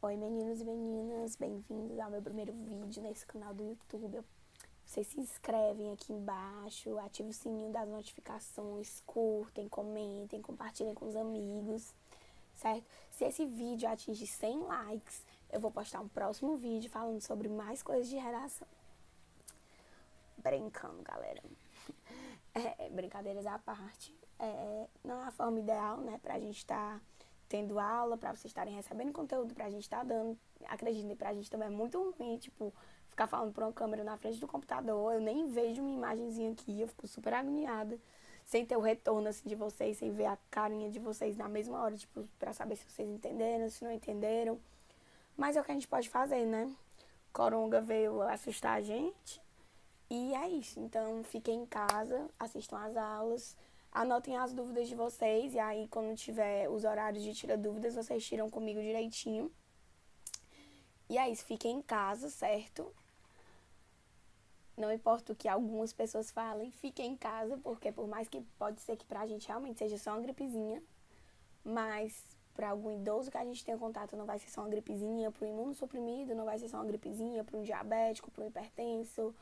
Oi meninos e meninas, bem-vindos ao meu primeiro vídeo nesse canal do YouTube. Vocês se inscrevem aqui embaixo, ativem o sininho das notificações, curtem, comentem, compartilhem com os amigos, certo? Se esse vídeo atingir 100 likes, eu vou postar um próximo vídeo falando sobre mais coisas de redação. Brincando, galera. Brincadeiras à parte. Não é a forma ideal, né, pra gente estar tendo aula, pra vocês estarem recebendo conteúdo, pra gente estar dando. Acreditem, pra gente também é muito ruim, tipo, ficar falando por uma câmera na frente do computador. Eu nem vejo uma imagenzinha aqui, eu fico super agoniada, sem ter o retorno, assim, de vocês, sem ver a carinha de vocês na mesma hora, tipo, pra saber se vocês entenderam, se não entenderam. Mas é o que a gente pode fazer, né? Coronga veio assustar a gente. E é isso, então fiquem em casa, assistam às aulas, anotem as dúvidas de vocês, e aí quando tiver os horários de tirar dúvidas, vocês tiram comigo direitinho. E é isso, fiquem em casa, certo? Não importa o que algumas pessoas falem, fiquem em casa, porque por mais que pode ser que pra gente realmente seja só uma gripezinha, mas para algum idoso que a gente tenha contato não vai ser só uma gripezinha, pro imunossuprimido não vai ser só uma gripezinha, pro diabético, pro hipertenso.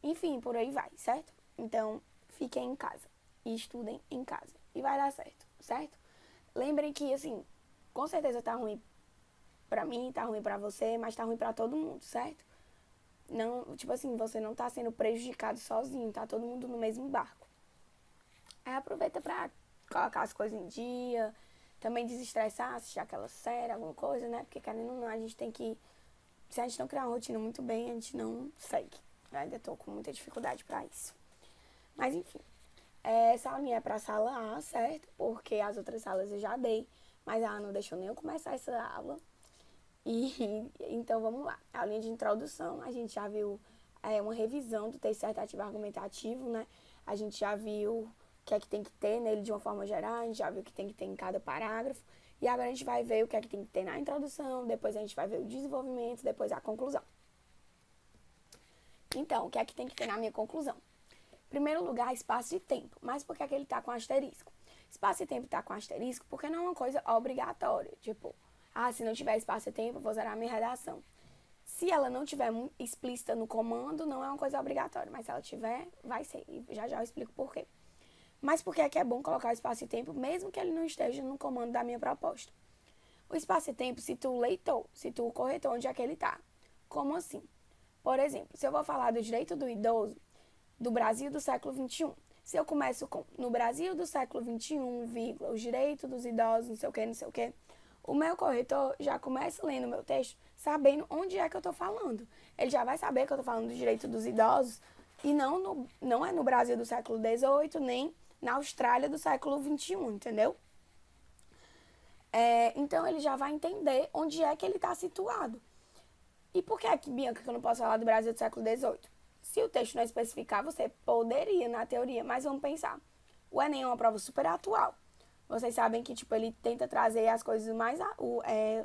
Enfim, por aí vai, certo? Então, fiquem em casa e estudem em casa. E vai dar certo, certo? Lembrem que, assim, com certeza tá ruim pra mim, tá ruim pra você, mas tá ruim pra todo mundo, certo? Não, tipo assim, você não tá sendo prejudicado sozinho, tá todo mundo no mesmo barco. Aí aproveita pra colocar as coisas em dia, também desestressar, assistir aquela série, alguma coisa, né? Porque querendo ou não, a gente tem que... Se a gente não criar uma rotina muito bem, a gente não segue. Eu ainda tô com muita dificuldade pra isso. Mas enfim, essa aulinha é pra sala A, certo? Porque as outras salas eu já dei, mas ela não deixou nem eu começar essa aula. E então vamos lá. A aulinha de introdução, a gente já viu uma revisão do texto dissertativo argumentativo, né? A gente já viu o que é que tem que ter nele de uma forma geral, a gente já viu o que tem que ter em cada parágrafo. E agora a gente vai ver o que é que tem que ter na introdução, depois a gente vai ver o desenvolvimento, depois a conclusão. Então, o que é que tem que ter na minha conclusão? Em primeiro lugar, espaço e tempo. Mas por que é que ele está com asterisco? Espaço e tempo está com asterisco porque não é uma coisa obrigatória. Tipo, se não tiver espaço e tempo, eu vou zerar a minha redação. Se ela não tiver explícita no comando, não é uma coisa obrigatória. Mas se ela tiver, vai ser. E já eu explico por quê. Mas por que é que é bom colocar o espaço e tempo, mesmo que ele não esteja no comando da minha proposta? O espaço e tempo situa o leitor, situa o corretor onde é que ele está. Como assim? Por exemplo, se eu vou falar do direito do idoso do Brasil do século XXI, se eu começo com no Brasil do século XXI, os direitos dos idosos, não sei o que, o meu corretor já começa lendo o meu texto sabendo onde é que eu estou falando. Ele já vai saber que eu estou falando do direito dos idosos e não é no Brasil do século XVIII, nem na Austrália do século XXI, entendeu? Então ele já vai entender onde é que ele está situado. E por que, Bianca, que eu não posso falar do Brasil do século XVIII? Se o texto não especificar, você poderia, na teoria, mas vamos pensar. O Enem é uma prova super atual. Vocês sabem que tipo, ele tenta trazer as coisas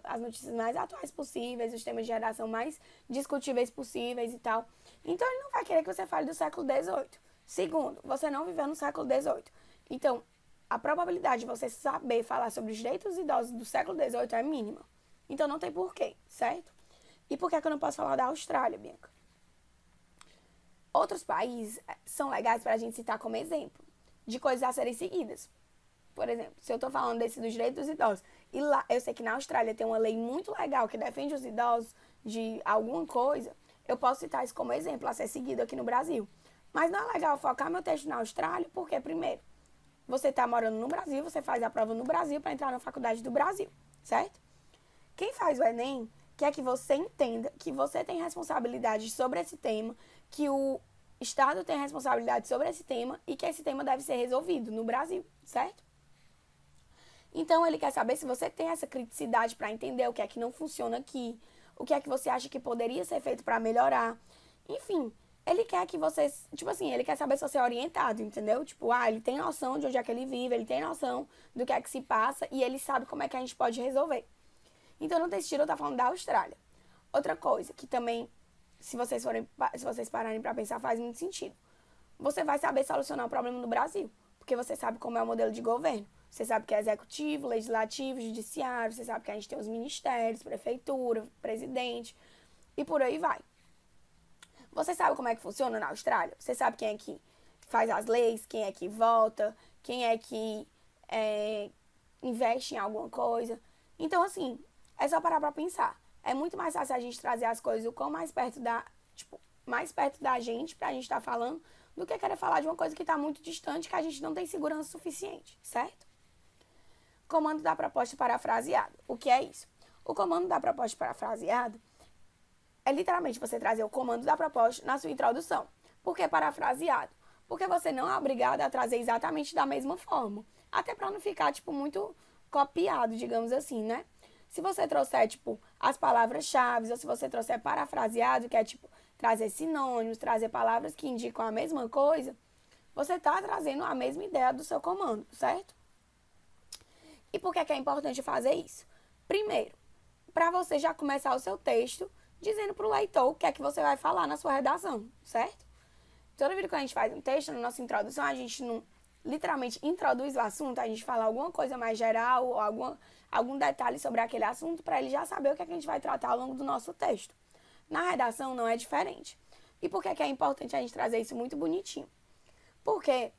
as notícias mais atuais possíveis, os temas de redação mais discutíveis possíveis e tal. Então ele não vai querer que você fale do século XVIII. Segundo, você não viveu no século XVIII. Então, a probabilidade de você saber falar sobre os direitos dos idosos do século XVIII é mínima. Então não tem porquê, certo? E por que eu não posso falar da Austrália, Bianca? Outros países são legais para a gente citar como exemplo de coisas a serem seguidas. Por exemplo, se eu estou falando desse dos direitos dos idosos, e lá eu sei que na Austrália tem uma lei muito legal que defende os idosos de alguma coisa, eu posso citar isso como exemplo a ser seguido aqui no Brasil. Mas não é legal focar meu texto na Austrália, porque, primeiro, você está morando no Brasil, você faz a prova no Brasil para entrar na faculdade do Brasil, certo? Quem faz o Enem quer que você entenda que você tem responsabilidade sobre esse tema, que o Estado tem responsabilidade sobre esse tema e que esse tema deve ser resolvido no Brasil, certo? Então, ele quer saber se você tem essa criticidade para entender o que é que não funciona aqui, o que é que você acha que poderia ser feito para melhorar. Enfim, ele quer que você, tipo assim, ele quer saber se você é orientado, entendeu? Tipo, ele tem noção de onde é que ele vive, ele tem noção do que é que se passa e ele sabe como é que a gente pode resolver. Então, no texto eu estou falando da Austrália. Outra coisa que também, se vocês pararem para pensar, faz muito sentido. Você vai saber solucionar o problema no Brasil, porque você sabe como é o modelo de governo. Você sabe que é executivo, legislativo, judiciário, você sabe que a gente tem os ministérios, prefeitura, presidente e por aí vai. Você sabe como é que funciona na Austrália? Você sabe quem é que faz as leis, quem é que vota, quem é que investe em alguma coisa. Então, assim, é só parar pra pensar. É muito mais fácil a gente trazer as coisas o quão mais perto da gente pra gente estar falando, do que querer falar de uma coisa que tá muito distante, que a gente não tem segurança suficiente, certo? Comando da proposta parafraseado. O que é isso? O comando da proposta parafraseado é literalmente você trazer o comando da proposta na sua introdução. Por que parafraseado? Porque você não é obrigado a trazer exatamente da mesma forma. Até para não ficar, muito copiado, digamos assim, né? Se você trouxer, as palavras-chave, ou se você trouxer parafraseado, que é, trazer sinônimos, trazer palavras que indicam a mesma coisa, você está trazendo a mesma ideia do seu comando, certo? E por que é importante fazer isso? Primeiro, para você já começar o seu texto dizendo para o leitor o que é que você vai falar na sua redação, certo? Toda vez que a gente faz um texto, na nossa introdução, a gente não literalmente introduz o assunto, a gente fala alguma coisa mais geral ou algum detalhe sobre aquele assunto para ele já saber o que é que a gente vai tratar ao longo do nosso texto. Na redação não é diferente. E por que é importante a gente trazer isso muito bonitinho? Porque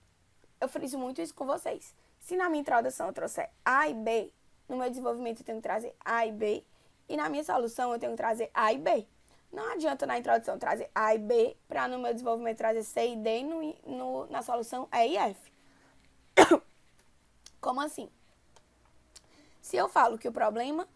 eu friso muito isso com vocês. Se na minha introdução eu trouxer A e B, no meu desenvolvimento eu tenho que trazer A e B, e na minha solução eu tenho que trazer A e B. Não adianta na introdução trazer A e B, para no meu desenvolvimento trazer C e D, e na solução E e F. Como assim? Se eu falo que o problema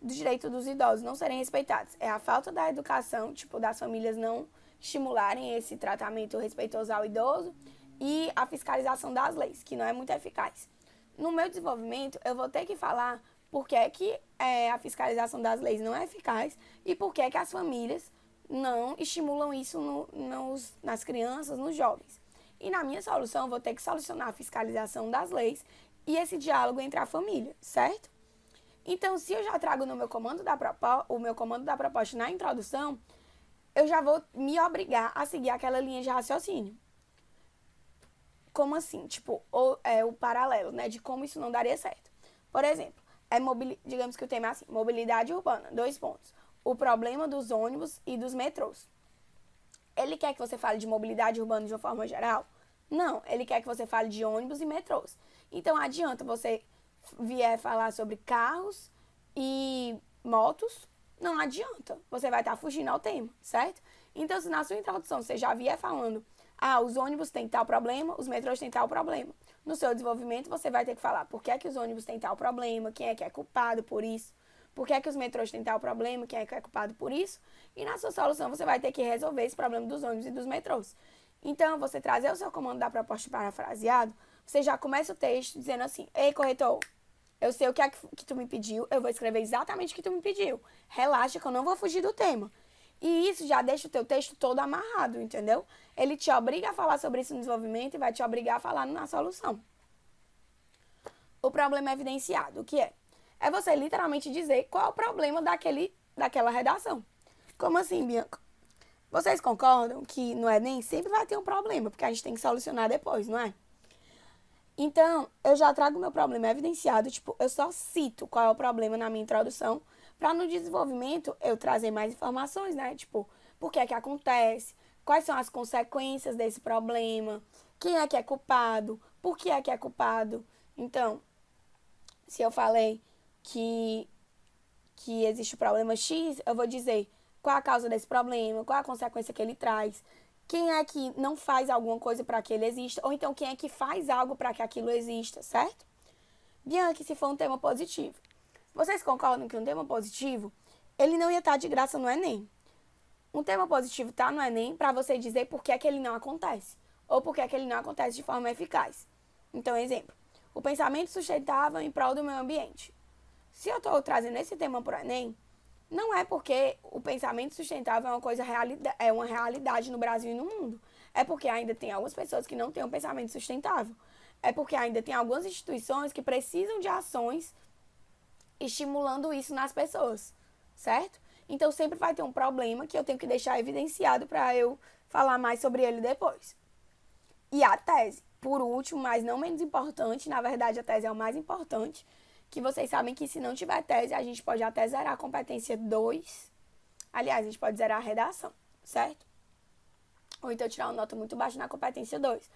do direito dos idosos não serem respeitados é a falta da educação, das famílias não estimularem esse tratamento respeitoso ao idoso, e a fiscalização das leis, que não é muito eficaz. No meu desenvolvimento, eu vou ter que falar por que é que a fiscalização das leis não é eficaz e por que é que as famílias não estimulam isso nas crianças, nos jovens. E na minha solução, eu vou ter que solucionar a fiscalização das leis e esse diálogo entre a família, certo? Então, se eu já trago no meu comando o meu comando da proposta na introdução, eu já vou me obrigar a seguir aquela linha de raciocínio. Como assim? O paralelo, né? De como isso não daria certo. Por exemplo, digamos que o tema é assim, mobilidade urbana, 2 pontos. O problema dos ônibus e dos metrôs. Ele quer que você fale de mobilidade urbana de uma forma geral? Não, ele quer que você fale de ônibus e metrôs. Então, adianta você vier falar sobre carros e motos? Não adianta. Você vai estar fugindo ao tema, certo? Então, se na sua introdução você já vier falando os ônibus têm tal problema, os metrôs têm tal problema. No seu desenvolvimento, você vai ter que falar por que é que os ônibus têm tal problema, quem é que é culpado por isso, por que é que os metrôs têm tal problema, quem é que é culpado por isso. E na sua solução, você vai ter que resolver esse problema dos ônibus e dos metrôs. Então, você trazer o seu comando da proposta parafraseado, você já começa o texto dizendo assim: ei, corretor, eu sei o que é que tu me pediu, eu vou escrever exatamente o que tu me pediu. Relaxa que eu não vou fugir do tema. E isso já deixa o teu texto todo amarrado, entendeu? Ele te obriga a falar sobre isso no desenvolvimento e vai te obrigar a falar na solução. O problema é evidenciado. O que é? É você literalmente dizer qual é o problema daquela redação. Como assim, Bianca? Vocês concordam que no Enem sempre vai ter um problema, porque a gente tem que solucionar depois, não é? Então, eu já trago meu problema evidenciado, eu só cito qual é o problema na minha introdução, para no desenvolvimento eu trazer mais informações, né? Por que é que acontece, quais são as consequências desse problema, quem é que é culpado, por que é culpado. Então, se eu falei que existe o problema X, eu vou dizer qual a causa desse problema, qual a consequência que ele traz, quem é que não faz alguma coisa para que ele exista, ou então quem é que faz algo para que aquilo exista, certo? Bianca, se for um tema positivo. Vocês concordam que um tema positivo, ele não ia estar de graça no Enem? Um tema positivo está no Enem para você dizer por que é que ele não acontece, ou por que é que ele não acontece de forma eficaz. Então, exemplo, o pensamento sustentável em prol do meio ambiente. Se eu estou trazendo esse tema para o Enem, não é porque o pensamento sustentável é uma realidade no Brasil e no mundo. É porque ainda tem algumas pessoas que não têm um pensamento sustentável. É porque ainda tem algumas instituições que precisam de ações estimulando isso nas pessoas, certo? Então sempre vai ter um problema que eu tenho que deixar evidenciado para eu falar mais sobre ele depois. E a tese, por último, mas não menos importante, na verdade a tese é o mais importante, que vocês sabem que se não tiver tese, a gente pode até zerar a competência 2. Aliás, a gente pode zerar a redação, certo? Ou então tirar uma nota muito baixa na competência 2.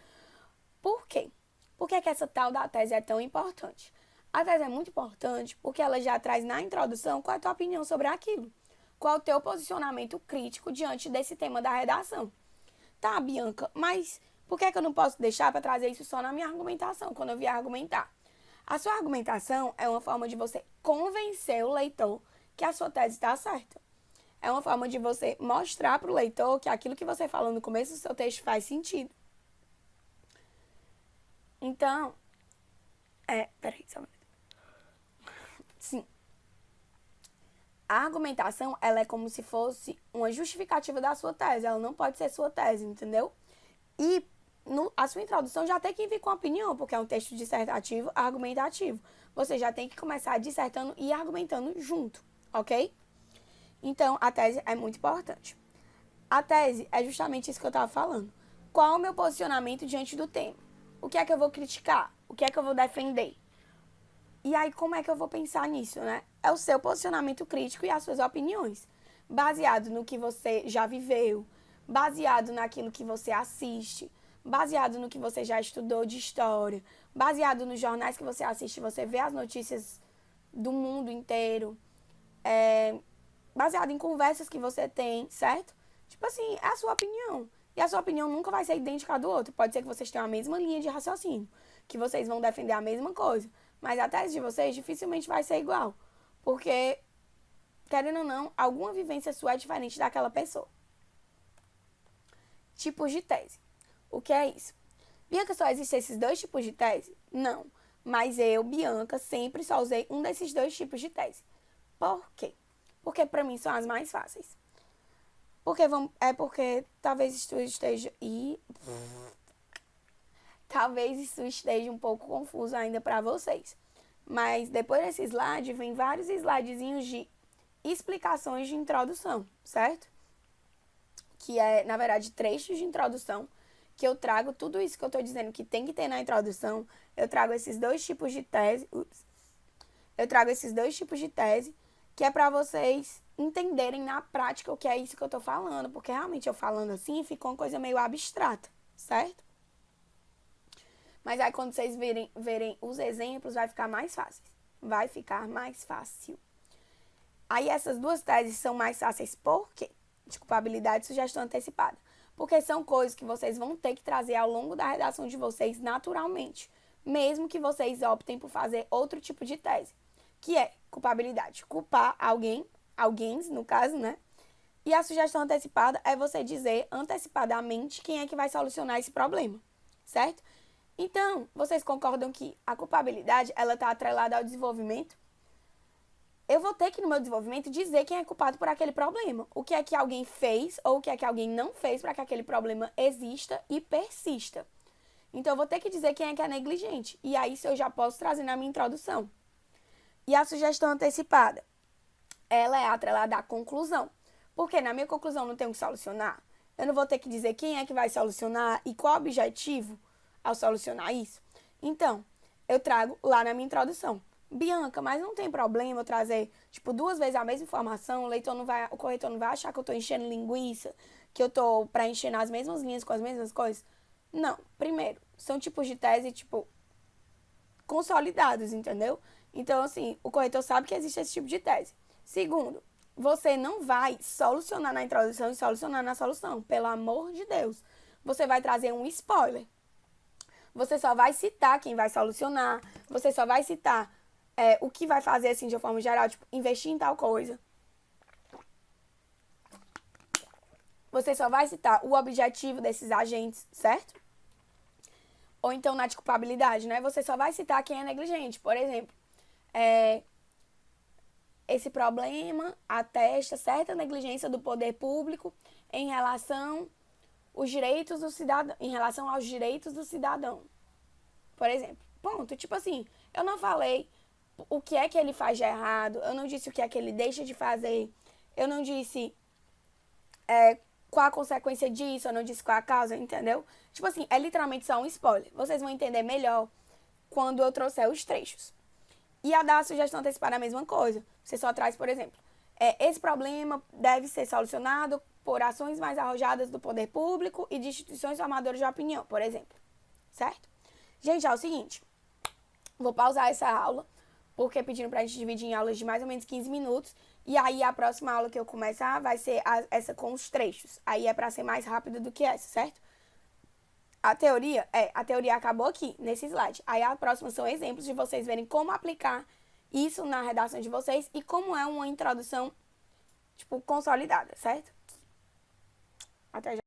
Por quê? Por que essa tal da tese é tão importante? A tese é muito importante porque ela já traz na introdução qual é a tua opinião sobre aquilo. Qual é o teu posicionamento crítico diante desse tema da redação. Tá, Bianca, mas por que eu não posso deixar para trazer isso só na minha argumentação, quando eu vier argumentar? A sua argumentação é uma forma de você convencer o leitor que a sua tese está certa. É uma forma de você mostrar para o leitor que aquilo que você falou no começo do seu texto faz sentido. Então, peraí, só um minuto. Sim. A argumentação, ela é como se fosse uma justificativa da sua tese. Ela não pode ser sua tese, entendeu? E a sua introdução já tem que vir com opinião, porque é um texto dissertativo, argumentativo. Você já tem que começar dissertando e argumentando junto, ok? Então, a tese é muito importante. A tese é justamente isso que eu estava falando. Qual é o meu posicionamento diante do tema? O que é que eu vou criticar? O que é que eu vou defender? E aí, como é que eu vou pensar nisso, né? É o seu posicionamento crítico e as suas opiniões. Baseado no que você já viveu, baseado naquilo que você assiste, baseado no que você já estudou de história, baseado nos jornais que você assiste, você vê as notícias do mundo inteiro, baseado em conversas que você tem, certo? Tipo assim, é a sua opinião. E a sua opinião nunca vai ser idêntica à do outro. Pode ser que vocês tenham a mesma linha de raciocínio, que vocês vão defender a mesma coisa, mas a tese de vocês dificilmente vai ser igual. Porque, querendo ou não, alguma vivência sua é diferente daquela pessoa. Tipos de tese. O que é isso? Bianca, só existem esses 2 tipos de tese? Não. Mas eu, Bianca, sempre só usei um desses 2 tipos de tese. Por quê? Porque pra mim são as mais fáceis. Porque talvez isso esteja... Talvez isso esteja um pouco confuso ainda para vocês. Mas depois desse slide, vem vários slidezinhos de explicações de introdução, certo? Que é, na verdade, trechos de introdução, que eu trago tudo isso que eu estou dizendo que tem que ter na introdução. Eu trago esses 2 tipos de tese. Eu trago esses 2 tipos de tese, que é para vocês entenderem na prática o que é isso que eu estou falando. Porque realmente eu falando assim, ficou uma coisa meio abstrata, certo? Mas aí quando vocês verem os exemplos, vai ficar mais fácil. Vai ficar mais fácil. Aí essas 2 teses são mais fáceis por quê? De culpabilidade e sugestão antecipada. Porque são coisas que vocês vão ter que trazer ao longo da redação de vocês naturalmente. Mesmo que vocês optem por fazer outro tipo de tese. Que é culpabilidade. Culpar alguém, no caso, né? E a sugestão antecipada é você dizer antecipadamente quem é que vai solucionar esse problema. Certo? Então, vocês concordam que a culpabilidade, ela está atrelada ao desenvolvimento? Eu vou ter que, no meu desenvolvimento, dizer quem é culpado por aquele problema. O que é que alguém fez ou o que é que alguém não fez para que aquele problema exista e persista. Então, eu vou ter que dizer quem é que é negligente. E aí, isso eu já posso trazer na minha introdução. E a sugestão antecipada, ela é atrelada à conclusão. Porque na minha conclusão não tenho que solucionar. Eu não vou ter que dizer quem é que vai solucionar e qual o objetivo ao solucionar isso. Então, eu trago lá na minha introdução. Bianca, mas não tem problema eu trazer, 2 vezes a mesma informação, o corretor não vai achar que eu tô enchendo linguiça, que eu tô preenchendo as mesmas linhas com as mesmas coisas? Não. Primeiro, são tipos de tese, consolidados, entendeu? Então, assim, o corretor sabe que existe esse tipo de tese. Segundo, você não vai solucionar na introdução e solucionar na solução. Pelo amor de Deus. Você vai trazer um spoiler. Você só vai citar quem vai solucionar. Você só vai citar o que vai fazer, assim, de uma forma geral. Investir em tal coisa. Você só vai citar o objetivo desses agentes, certo? Ou então na de culpabilidade, né? Você só vai citar quem é negligente. Por exemplo, esse problema atesta certa negligência do poder público em relação aos direitos do cidadão. Por exemplo, ponto. Eu não falei o que é que ele faz de errado, eu não disse o que é que ele deixa de fazer, eu não disse qual a consequência disso, eu não disse qual a causa, entendeu? Tipo assim, é literalmente só um spoiler. Vocês vão entender melhor quando eu trouxer os trechos. E a da sugestão antecipada é a mesma coisa. Você só traz, por exemplo, esse problema deve ser solucionado por ações mais arrojadas do poder público e de instituições formadoras de opinião, por exemplo. Certo? Gente, é o seguinte. Vou pausar essa aula, porque pediram pra gente dividir em aulas de mais ou menos 15 minutos. E aí a próxima aula que eu começar vai ser essa com os trechos. Aí é pra ser mais rápida do que essa, certo? A teoria acabou aqui, nesse slide. Aí a próxima são exemplos de vocês verem como aplicar isso na redação de vocês e como é uma introdução, tipo, consolidada, certo? Até já.